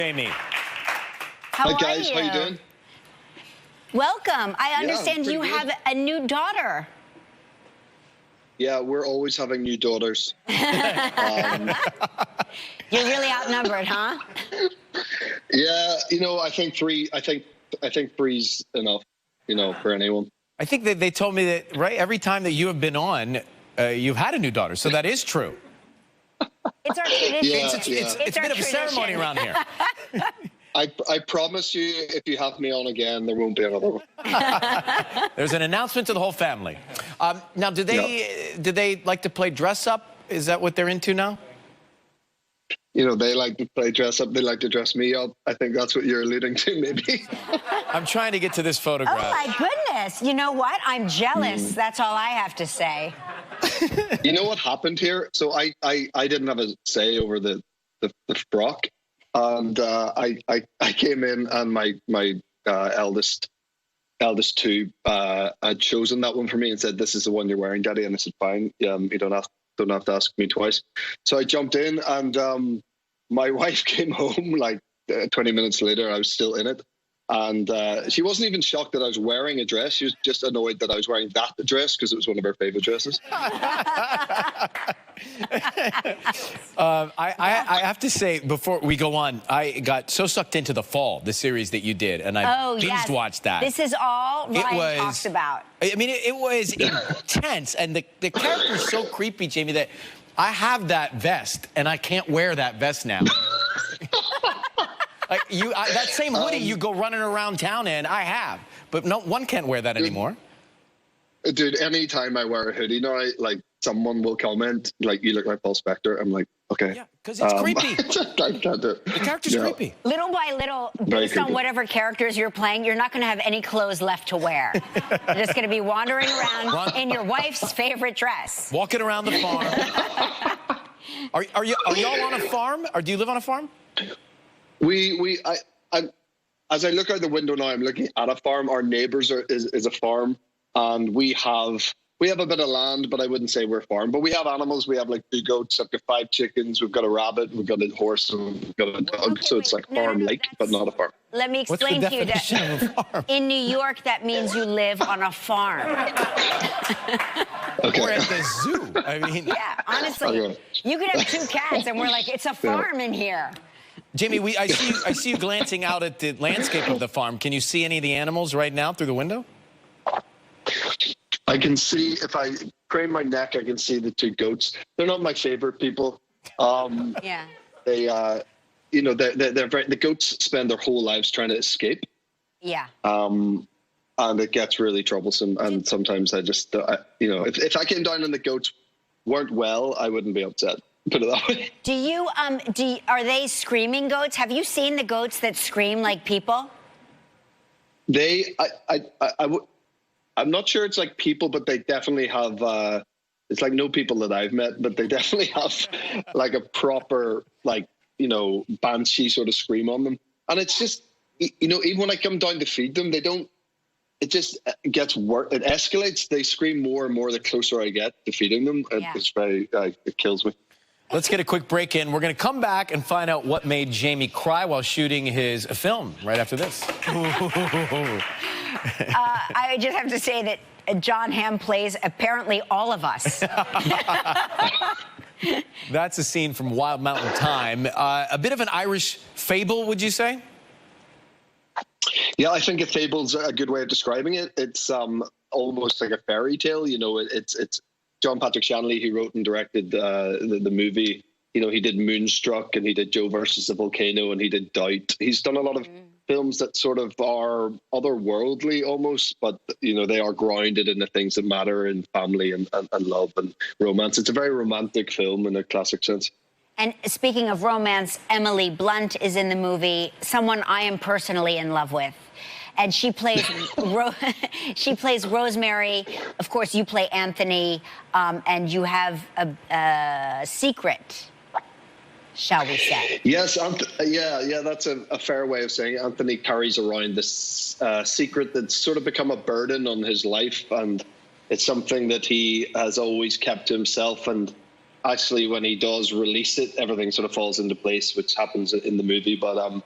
Jamie. Hi guys, how you doing? Welcome. I understand you pretty good. have a new daughter. Yeah, we're always having new daughters. You're really outnumbered, huh? Yeah, I think three. I think three's enough, for anyone. I think that they told me that every time that you have been on, you've had a new daughter. So that is true. It's our tradition. Yeah, It's a our bit of a ceremony around here. I promise you, if you have me on again, there won't be another one. There's an announcement to the whole family. Now, do they like to play dress up? Is that what they're into now? They like to play dress up. They like to dress me up. I think that's what you're alluding to, maybe. I'm trying to get to this photograph. Oh, my goodness. You know what? I'm jealous. That's all I have to say. You know what happened here? So I didn't have a say over the frock. And I came in, and my eldest two had chosen that one for me and said, "This is the one you're wearing, Daddy." And I said, "Fine. You don't have to ask me twice." So I jumped in, and my wife came home like 20 minutes later. I was still in it, and she wasn't even shocked that I was wearing a dress. She was just annoyed that I was wearing that dress because it was one of her favorite dresses. I have to say, before we go on, I got so sucked into The Fall, the series that you did, and I binge-watched that. This is all Ryan talks about. I mean, it was intense, and the character's so creepy, Jamie, that I have that vest, and I can't wear that vest now. Like that same hoodie you go running around town in, I have, but no one can't wear that anymore. Dude, anytime I wear a hoodie now, someone will comment, like, "You look like Paul Spector." I'm like, okay. Yeah, because it's creepy. I can't do it. The character's creepy. Little by little, based on whatever characters you're playing, you're not going to have any clothes left to wear. You're just going to be wandering around in your wife's favorite dress. Walking around the farm. Are y'all on a farm? Or do you live on a farm? As I look out the window now, I'm looking at a farm. Our neighbors is a farm, and we have a bit of land, but I wouldn't say we're a farm. But we have animals. We have like 2 goats. I've got 5 chickens. We've got a rabbit. We've got a horse. And we've got a dog. Okay, so it's like farm-like, but not a farm. Let me explain to you that in New York, that means you live on a farm. Okay. Or at the zoo. I mean, yeah, honestly, you could have 2 cats, and we're like, it's a farm in here. Jamie, I see you glancing out at the landscape of the farm. Can you see any of the animals right now through the window? I can see, if I crane my neck, I can see the 2 goats. They're not my favorite people. Yeah. They, the goats spend their whole lives trying to escape. Yeah. And it gets really troublesome. And sometimes I just, if I came down and the goats weren't well, I wouldn't be upset. Put it that way. Are they screaming goats? Have you seen the goats that scream like people? I'm not sure it's like people, but they definitely have, it's like no people that I've met, but they definitely have like a proper, banshee sort of scream on them. And it's just, even when I come down to feed them, it just gets worse. It escalates. They scream more and more the closer I get to feeding them. Yeah. It kills me. Let's get a quick break in. We're going to come back and find out what made Jamie cry while shooting his film right after this. I just have to say that John Hamm plays apparently all of us. That's a scene from Wild Mountain Thyme. A bit of an Irish fable, would you say? Yeah, I think a fable's a good way of describing it. It's almost like a fairy tale. It's John Patrick Shanley, who wrote and directed the movie. He did Moonstruck, and he did Joe versus the Volcano, and he did Doubt. He's done a lot of films that sort of are otherworldly almost, but they are grounded in the things that matter in family and love and romance. It's a very romantic film in a classic sense. And speaking of romance, Emily Blunt is in the movie, someone I am personally in love with. And she plays she plays Rosemary. Of course, you play Anthony, and you have a secret, shall we say? Yes, yeah, that's a fair way of saying it. Anthony carries around this secret that's sort of become a burden on his life, and it's something that he has always kept to himself. And actually, when he does release it, everything sort of falls into place, which happens in the movie. But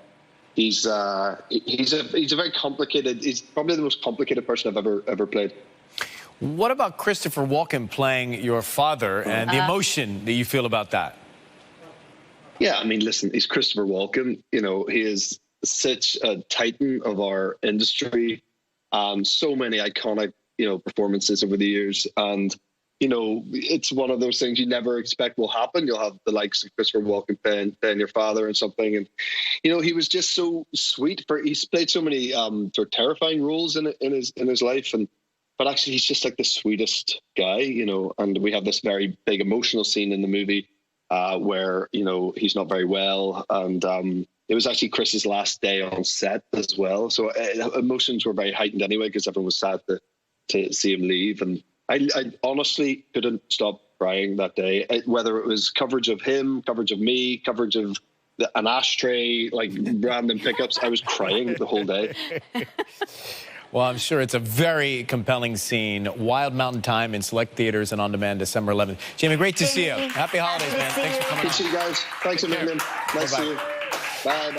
he's a very complicated. He's probably the most complicated person I've ever played. What about Christopher Walken playing your father and the emotion that you feel about that? Yeah, I mean, listen, he's Christopher Walken. You know, he is such a titan of our industry. So many iconic, performances over the years. And, it's one of those things you never expect will happen. You'll have the likes of Christopher Walken playing your father and something. And, he was just so sweet. He's played so many sort of terrifying roles in his life. But actually, he's just like the sweetest guy, and we have this very big emotional scene in the movie where, he's not very well. And it was actually Chris's last day on set as well. So emotions were very heightened anyway, because everyone was sad to see him leave. And I honestly couldn't stop crying that day, whether it was coverage of him, coverage of me, coverage of an ashtray, like random pickups. I was crying the whole day. Well, I'm sure it's a very compelling scene. Wild Mountain Thyme in select theaters and on demand December 11th. Jamie, great to see you. Happy holidays, man. Thanks for coming on. Good to see you guys. Thanks a million. Nice to see you. Bye.